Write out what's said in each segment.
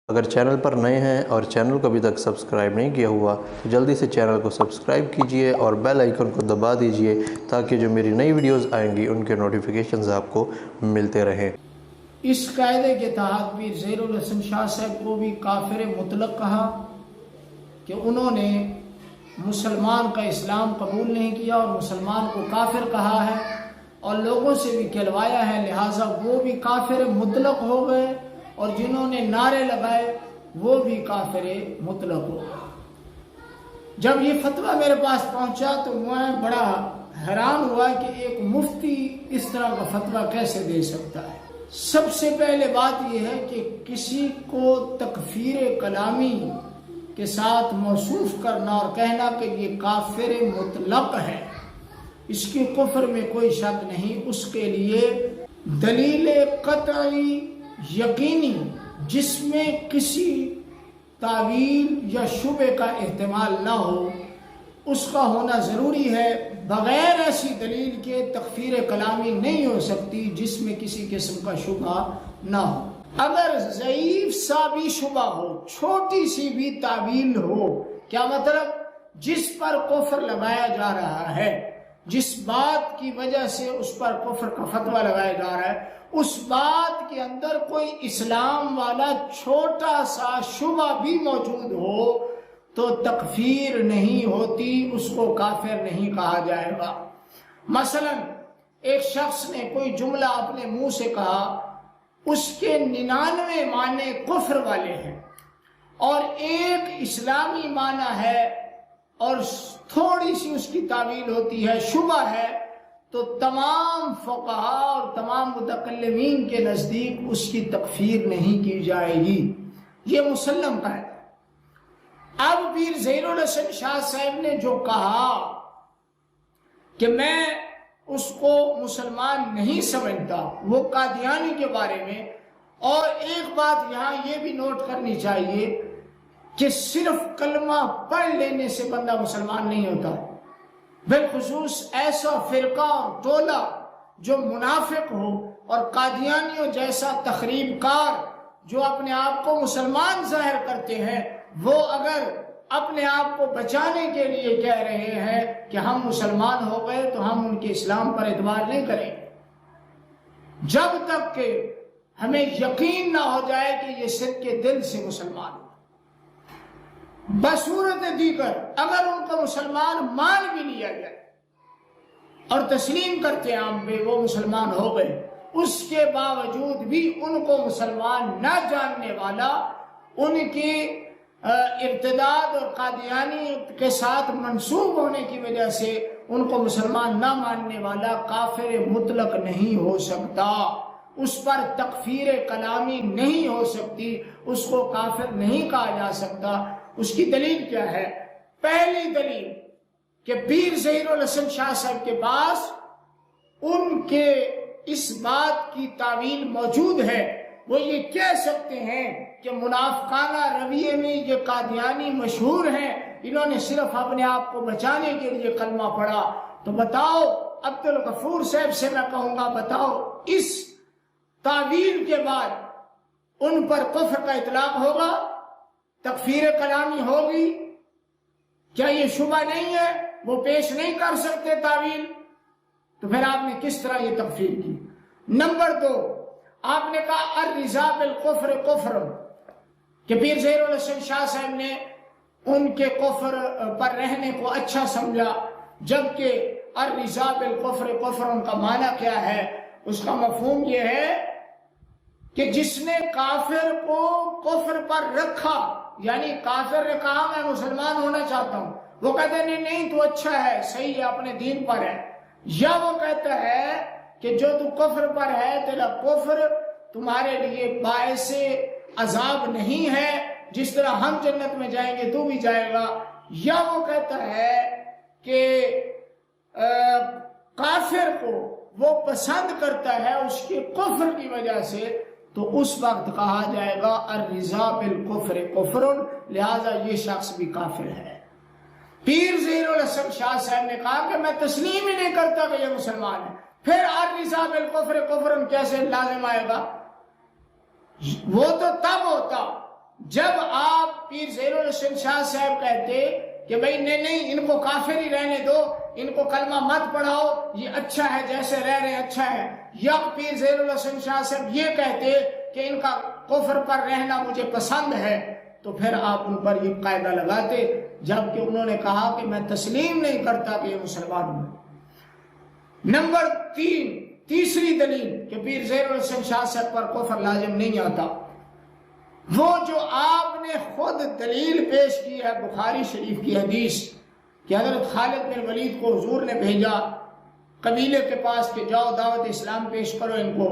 اگر چینل پر نئے ہیں اور چینل کو ابھی تک سبسکرائب نہیں کیا ہوا تو جلدی سے چینل کو سبسکرائب کیجئے اور بیل آئیکن کو دبا دیجئے تاکہ جو میری نئی ویڈیوز آئیں گی ان کے نوٹیفیکیشنز آپ کو ملتے رہیں۔ اس قاعدے کے تحت پیر ظہیر الحسن شاہ صاحب کو بھی کافر مطلق کہا کہ انہوں نے مسلمان کا اسلام قبول نہیں کیا اور مسلمان کو کافر کہا ہے اور لوگوں سے بھی کہلوایا ہے، لہٰذا وہ بھی کافر مطلق ہو گئے اور جنہوں نے نعرے لگائے وہ بھی کافر مطلق ہو گئے۔ جب یہ فتویٰ میرے پاس پہنچا تو میں بڑا حیران ہوا کہ ایک مفتی اس طرح کا فتویٰ کیسے دے سکتا ہے۔ سب سے پہلے بات یہ ہے کہ کسی کو تکفیر کلامی کے ساتھ موصوف کرنا اور کہنا کہ یہ کافر مطلق ہے، اس کی کفر میں کوئی شک نہیں، اس کے لیے دلیل قطعی یقینی جس میں کسی تعویل یا شبہ کا احتمال نہ ہو اس کا ہونا ضروری ہے۔ بغیر ایسی دلیل کے تکفیر کلامی نہیں ہو سکتی جس میں کسی قسم کا شبہ نہ ہو۔ اگر ضعیف سا بھی شبہ ہو، چھوٹی سی بھی تعویل ہو، کیا مطلب جس پر کفر لگایا جا رہا ہے، جس بات کی وجہ سے اس پر کفر کا فتویٰ لگایا جا رہا ہے، اس بات کے اندر کوئی اسلام والا چھوٹا سا شبہ بھی موجود ہو تو تکفیر نہیں ہوتی، اس کو کافر نہیں کہا جائے گا۔ مثلا ایک شخص نے کوئی جملہ اپنے منہ سے کہا، اس کے 99 معنی کفر والے ہیں اور ایک اسلامی معنی ہے اور تھوڑی سی اس کی تعویل ہوتی ہے، شبہ ہے، تو تمام فقہا اور تمام متکلمین کے نزدیک اس کی تکفیر نہیں کی جائے گی، یہ مسلم ہے۔ اب پیر ظہیر الحسن شاہ صاحب نے جو کہا کہ میں اس کو مسلمان نہیں سمجھتا، وہ قادیانی کے بارے میں، اور ایک بات یہاں یہ بھی نوٹ کرنی چاہیے کہ صرف کلمہ پڑھ لینے سے بندہ مسلمان نہیں ہوتا، بالخصوص ایسا فرقہ اور ٹولہ جو منافق ہو اور قادیانیوں جیسا تخریب کار جو اپنے آپ کو مسلمان ظاہر کرتے ہیں، وہ اگر اپنے آپ کو بچانے کے لیے کہہ رہے ہیں کہ ہم مسلمان ہو گئے تو ہم ان کے اسلام پر اعتبار نہیں کریں جب تک کہ ہمیں یقین نہ ہو جائے کہ یہ صدق کے دل سے مسلمان ہو۔ بصورت دیگر اگر ان کو مسلمان مان بھی لیا جائے اور تسلیم کرتے عام پہ وہ مسلمان ہو گئے، اس کے باوجود بھی ان کو مسلمان نہ جاننے والا، ان کی ارتداد اور قادیانی کے ساتھ منسوب ہونے کی وجہ سے ان کو مسلمان نہ ماننے والا کافر مطلق نہیں ہو سکتا، اس پر تکفیر کلامی نہیں ہو سکتی، اس کو کافر نہیں کہا جا سکتا۔ اس کی دلیل کیا ہے؟ پہلی دلیل کہ پیر ظہیر الحسن شاہ صاحب کے پاس ان کے اس بات کی تعویل موجود ہے، وہ یہ کہہ سکتے ہیں کہ منافقانہ رویے میں یہ قادیانی مشہور ہیں، انہوں نے صرف اپنے آپ کو بچانے کے لیے کلمہ پڑھا۔ تو بتاؤ، عبدالغفور صاحب سے میں کہوں گا، بتاؤ اس تعویل کے بعد ان پر کفر کا اطلاق ہوگا، تکفیر کلامی ہوگی؟ کیا یہ شبہ نہیں ہے؟ وہ پیش نہیں کر سکتے تعویل، تو پھر آپ نے کس طرح یہ تکفیر کی؟ نمبر 2، آپ نے کہا الرضا بالکفر کفر، کہ پیر ظہیر الحسن شاہ صاحب نے ان کے کفر پر رہنے کو اچھا سمجھا، جبکہ الرضا بالکفر کفر ان کا معنی کیا ہے؟ اس کا مفہوم یہ ہے کہ جس نے کافر کو کفر پر رکھا، یعنی کافر نے کہا میں مسلمان ہونا چاہتا ہوں، وہ کہتا ہے نہیں نہیں تو اچھا ہے، صحیح ہے، اپنے دین پر ہے، یا وہ کہتا ہے کہ جو تو کفر پر ہے تیرا کفر تمہارے لیے باعث عذاب نہیں ہے، جس طرح ہم جنت میں جائیں گے تو بھی جائے گا، یا وہ کہتا ہے کہ کافر کو وہ پسند کرتا ہے اس کے کفر کی وجہ سے، تو اس وقت کہا جائے گا الرضا بالکفر کفر، لہذا یہ شخص بھی کافر ہے۔ پیر ظہیر الحسن شاہ صاحب نے کہا کہ میں تسلیم ہی نہیں کرتا کہ یہ مسلمان ہے، پھر الرضا بالکفر کفر کیسے لازم آئے گا؟ وہ تو تب ہوتا پیر زیر الحسن شاہ صاحب کہتے کہ بھئی نہیں ان کو کافر ہی رہنے دو، ان کو کلمہ مت پڑھاؤ، یہ اچھا ہے جیسے رہ رہے اچھا ہے، یا پیر زیر الحسن شاہ صاحب یہ کہتے کہ ان کا کفر پر رہنا مجھے پسند ہے، تو پھر آپ ان پر یہ قاعدہ لگاتے، جبکہ انہوں نے کہا کہ میں تسلیم نہیں کرتا کہ یہ مسلمان ہوں۔ نمبر 3، تیسری دلیل کہ پیر زیر الحسن شاہ صاحب پر کفر لازم نہیں آتا، وہ جو آپ نے خود دلیل پیش کی ہے بخاری شریف کی حدیث کہ حضرت خالد بن ولید کو حضور نے بھیجا قبیلے کے پاس کہ جاؤ دعوت اسلام پیش کرو ان کو،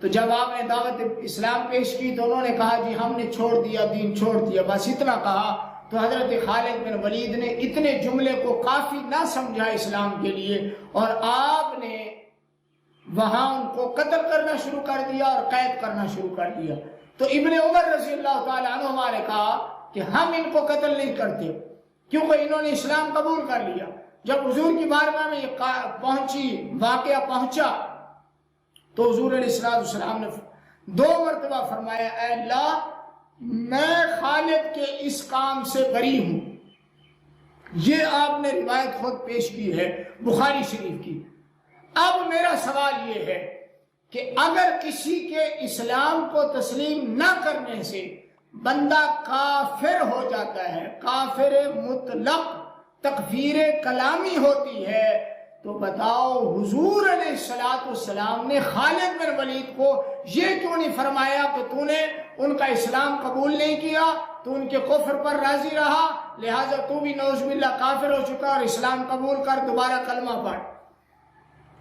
تو جب آپ نے دعوت اسلام پیش کی تو انہوں نے کہا جی ہم نے چھوڑ دیا، دین چھوڑ دیا، بس اتنا کہا، تو حضرت خالد بن ولید نے اتنے جملے کو کافی نہ سمجھا اسلام کے لیے، اور آپ نے وہاں ان کو قتل کرنا شروع کر دیا اور قید کرنا شروع کر دیا۔ تو ابن عمر رضی اللہ تعالیٰ عنہما نے کہا کہ ہم ان کو قتل نہیں کرتے کیونکہ انہوں نے اسلام قبول کر لیا۔ جب حضور کی بارگاہ میں یہ واقعہ پہنچا تو حضور علیہ السلام نے 2 مرتبہ فرمایا اے اللہ میں خالد کے اس کام سے بری ہوں۔ یہ آپ نے روایت خود پیش کی ہے بخاری شریف کی۔ اب میرا سوال یہ ہے کہ اگر کسی کے اسلام کو تسلیم نہ کرنے سے بندہ کافر ہو جاتا ہے، کافر مطلق، تکفیر کلامی ہوتی ہے، تو بتاؤ حضور علیہ السلام نے خالد بن ولید کو یہ کیوں نہیں فرمایا کہ تو نے ان کا اسلام قبول نہیں کیا، تو ان کے کفر پر راضی رہا، لہٰذا تو بھی نعوذ باللہ کافر ہو چکا اور اسلام قبول کر دوبارہ کلمہ پڑھ؟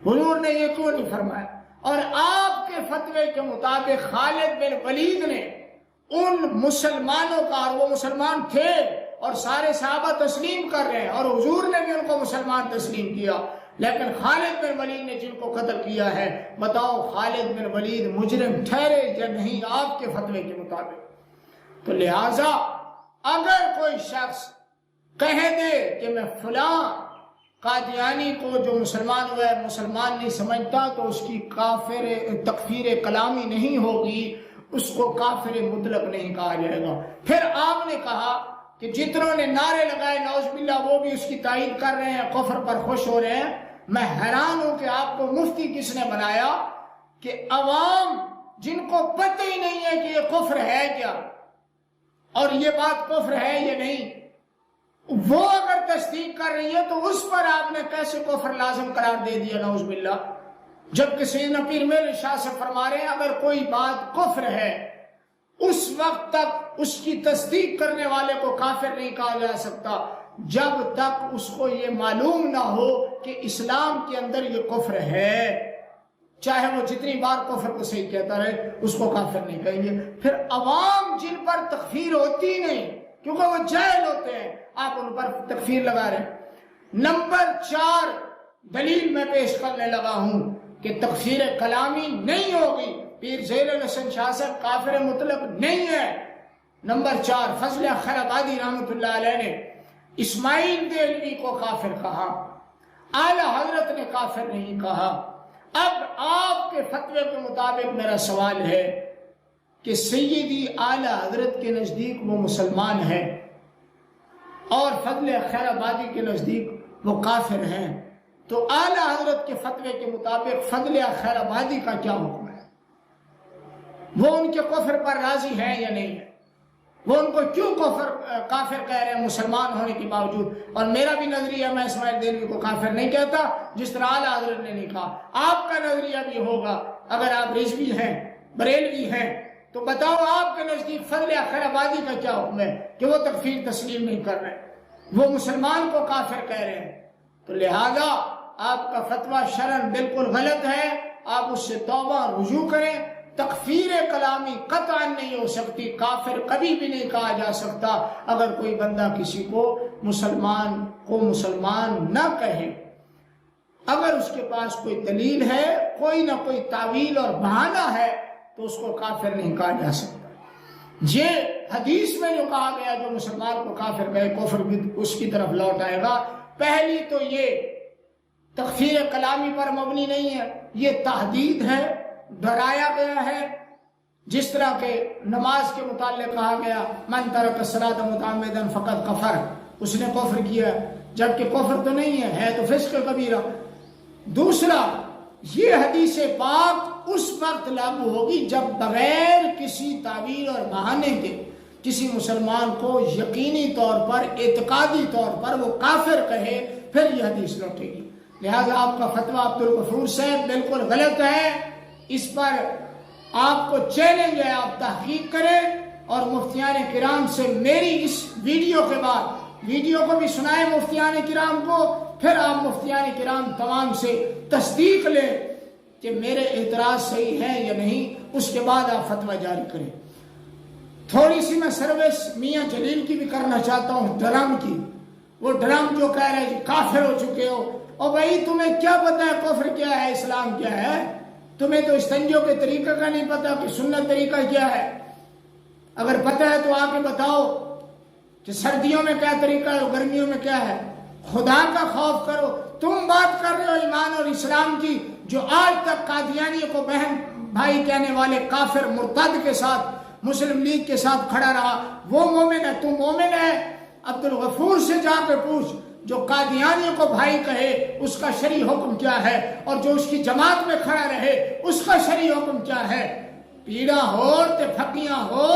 حضور نے یہ کیوں نہیں فرمایا؟ اور آپ کے فتوے کے مطابق خالد بن ولید نے ان مسلمانوں کا، اور وہ مسلمان تھے اور سارے صحابہ تسلیم کر رہے ہیں اور حضور نے بھی ان کو مسلمان تسلیم کیا، لیکن خالد بن ولید نے جن کو قتل کیا ہے، بتاؤ خالد بن ولید مجرم ٹھہرے یا نہیں آپ کے فتوے کے مطابق؟ تو لہٰذا اگر کوئی شخص کہہ دے کہ میں فلاں قادیانی کو جو مسلمان ہوا ہے مسلمان نہیں سمجھتا، تو اس کی کافر تکفیر کلامی نہیں ہوگی، اس کو کافر مطلق نہیں کہا جائے گا۔ پھر آپ نے کہا کہ جتنوں نے نعرے لگائے نعوذ باللہ وہ بھی اس کی تائید کر رہے ہیں، کفر پر خوش ہو رہے ہیں۔ میں حیران ہوں کہ آپ کو مفتی کس نے بنایا کہ عوام جن کو پتہ ہی نہیں ہے کہ یہ کفر ہے کیا اور یہ بات کفر ہے یا نہیں، وہ اگر تصدیق کر رہی ہے تو اس پر آپ نے کیسے کفر لازم قرار دے دیا نعوذ باللہ؟ جبکہ سیدنا پیر میل شاہ سے فرما رہے ہیں اگر کوئی بات کفر ہے اس وقت تک اس کی تصدیق کرنے والے کو کافر نہیں کہا جا سکتا جب تک اس کو یہ معلوم نہ ہو کہ اسلام کے اندر یہ کفر ہے، چاہے وہ جتنی بار کفر کو صحیح کہتا رہے اس کو کافر نہیں کہیں گے۔ پھر عوام جن پر تکفیر ہوتی نہیں کیونکہ وہ جاہل ہوتے ہیں، آپ ان پر تکفیر لگا رہے ہیں۔ نمبر 4 دلیل میں پیش کرنے لگا ہوں کہ تکفیر کلامی نہیں ہوگی، پیر زیر الحسن شاہ صاحب کافر مطلق نہیں ہے۔ نمبر 4 فضل خیر آبادی رحمۃ اللہ علیہ نے اسماعیل دہلوی کو کافر کہا، اعلی حضرت نے کافر نہیں کہا۔ اب آپ کے فتوے کے مطابق میرا سوال ہے کہ سیدی اعلی حضرت کے نزدیک وہ مسلمان ہے اور فضل خیر آبادی کے نزدیک وہ کافر ہیں، تو اعلی حضرت کے فتوے کے مطابق فضل خیر آبادی کا کیا حکم ہے؟ وہ ان کے کفر پر راضی ہیں یا نہیں ہے؟ وہ ان کو کیوں کافر کہہ رہے ہیں مسلمان ہونے کے باوجود؟ اور میرا بھی نظریہ، میں اسماعیل دہلوی کو کافر نہیں کہتا جس طرح اعلی حضرت نے نہیں کہا۔ آپ کا نظریہ بھی ہوگا، اگر آپ رضوی ہیں، بریلوی ہیں، تو بتاؤ آپ کے نزدیک فضل خیر آبادی کا کیا حکم ہے کہ وہ تکفیر تسلیم نہیں کر رہے، وہ مسلمان کو کافر کہہ رہے ہیں؟ تو لہذا آپ کا فتویٰ شرعاً بالکل غلط ہے، آپ اس سے توبہ رجوع کریں۔ تکفیر کلامی قطعاً نہیں ہو سکتی، کافر کبھی بھی نہیں کہا جا سکتا اگر کوئی بندہ کسی کو مسلمان نہ کہے۔ اگر اس کے پاس کوئی دلیل ہے، کوئی نہ کوئی تعویل اور بہانہ ہے، تو اس کو کافر نہیں کہا جا سکتا۔ یہ حدیث میں جو کہا گیا جو مسلمان کو کافر کہے کفر بھی اس کی طرف لوٹ آئے گا۔ پہلی تو یہ تکفیر کلامی پر مبنی نہیں ہے، یہ تحدید ہے، ڈرایا گیا ہے جس طرح کہ نماز کے متعلق کہا گیا من ترک الصلاۃ متعمدا فقد کفر، اس نے کفر کیا، جبکہ کفر تو نہیں ہے تو فسق کبیرہ۔ دوسرا، یہ حدیث پاک اس وقت لاگو ہوگی جب بغیر کسی تعبیر اور بہانے کے کسی مسلمان کو یقینی طور پر، اعتقادی طور پر وہ کافر کہے، پھر یہ حدیث لوٹے گی۔ لہذا آپ کا فتویٰ عبدالغفور صاحب بالکل غلط ہے، اس پر آپ کو چیلنج ہے، آپ تحقیق کریں اور مفتیان کرام سے میری اس ویڈیو کے بعد ویڈیو کو بھی سنائیں مفتیان کرام کو، پھر آپ مفتیان کرام تمام سے تصدیق لیں کہ میرے اعتراض صحیح ہے یا نہیں، اس کے بعد آپ فتویٰ جاری کریں۔ تھوڑی سی میں سروس میاں جلیل کی بھی کرنا چاہتا ہوں، ڈرم کی۔ وہ ڈرم جو کہہ رہے ہیں کافر ہو چکے ہو، اور بھائی تمہیں کیا پتا ہے کفر کیا ہے، اسلام کیا ہے؟ تمہیں تو استنجو کے طریقہ کا نہیں پتا کہ سنت طریقہ کیا ہے۔ اگر پتا ہے تو آ کے بتاؤ کہ سردیوں میں کیا طریقہ ہے اور گرمیوں میں کیا ہے۔ خدا کا خوف کرو۔ تم بات کر رہے ہو ایمان اور اسلام کی، جو آج تک قادیانی کو بہن بھائی کہنے والے کافر مرتد کے ساتھ، مسلم لیگ کے ساتھ کھڑا رہا، وہ مومن ہے، تم مومن ہے؟ عبدالغفور سے جا کے پوچھ، جو قادیانی کو بھائی کہے اس کا شرعی حکم کیا ہے، اور جو اس کی جماعت میں کھڑا رہے اس کا شرعی حکم کیا ہے۔ پیڑا ہو تے پھکیاں ہو،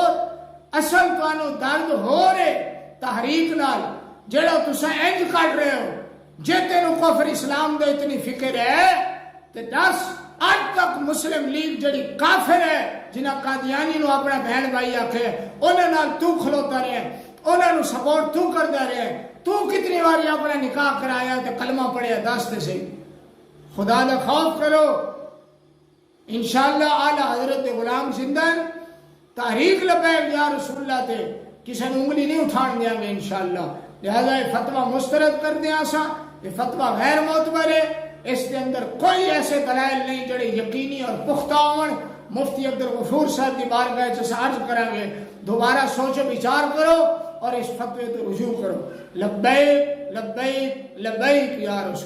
اصل توانو درد ہو رے تحریک نال جڑا تسا انج کر رہے ہو، جے تینو کفر اسلام دے اتنی فکر ہے تے دس آج تک مسلم لیگ جڑی کافر ہے، جنہاں قادیانی نو اپنا بہن بھائی آکھے، انہاں نال تو کھلوتا رہے، انہاں نو سپورٹ تو کردا رہے، تو کتنی باری اپنا نکاح کرایا تے کلمہ پڑھیا، دس تے صحیح۔ خدا دا خوف کرو۔ انشاءاللہ اعلی حضرت غلام زندہ تحریک لبیک یا رسول اللہ تے کسی نے انگلی نہیں اٹھان دیا گے انشاءاللہ۔ لہذا یہ فتویٰ مسترد کر دیا سا، یہ فتویٰ غیر معتبر ہے، اس کے اندر کوئی ایسے دلائل نہیں جڑے یقینی اور پختہ ہون۔ مفتی عبدالغفور صاحب کی بارگاہ سے عرض کریں گے، دوبارہ سوچو بچار کرو اور اس فتوے تو رجوع کرو۔ لبیک لبیک لبیک یا رسول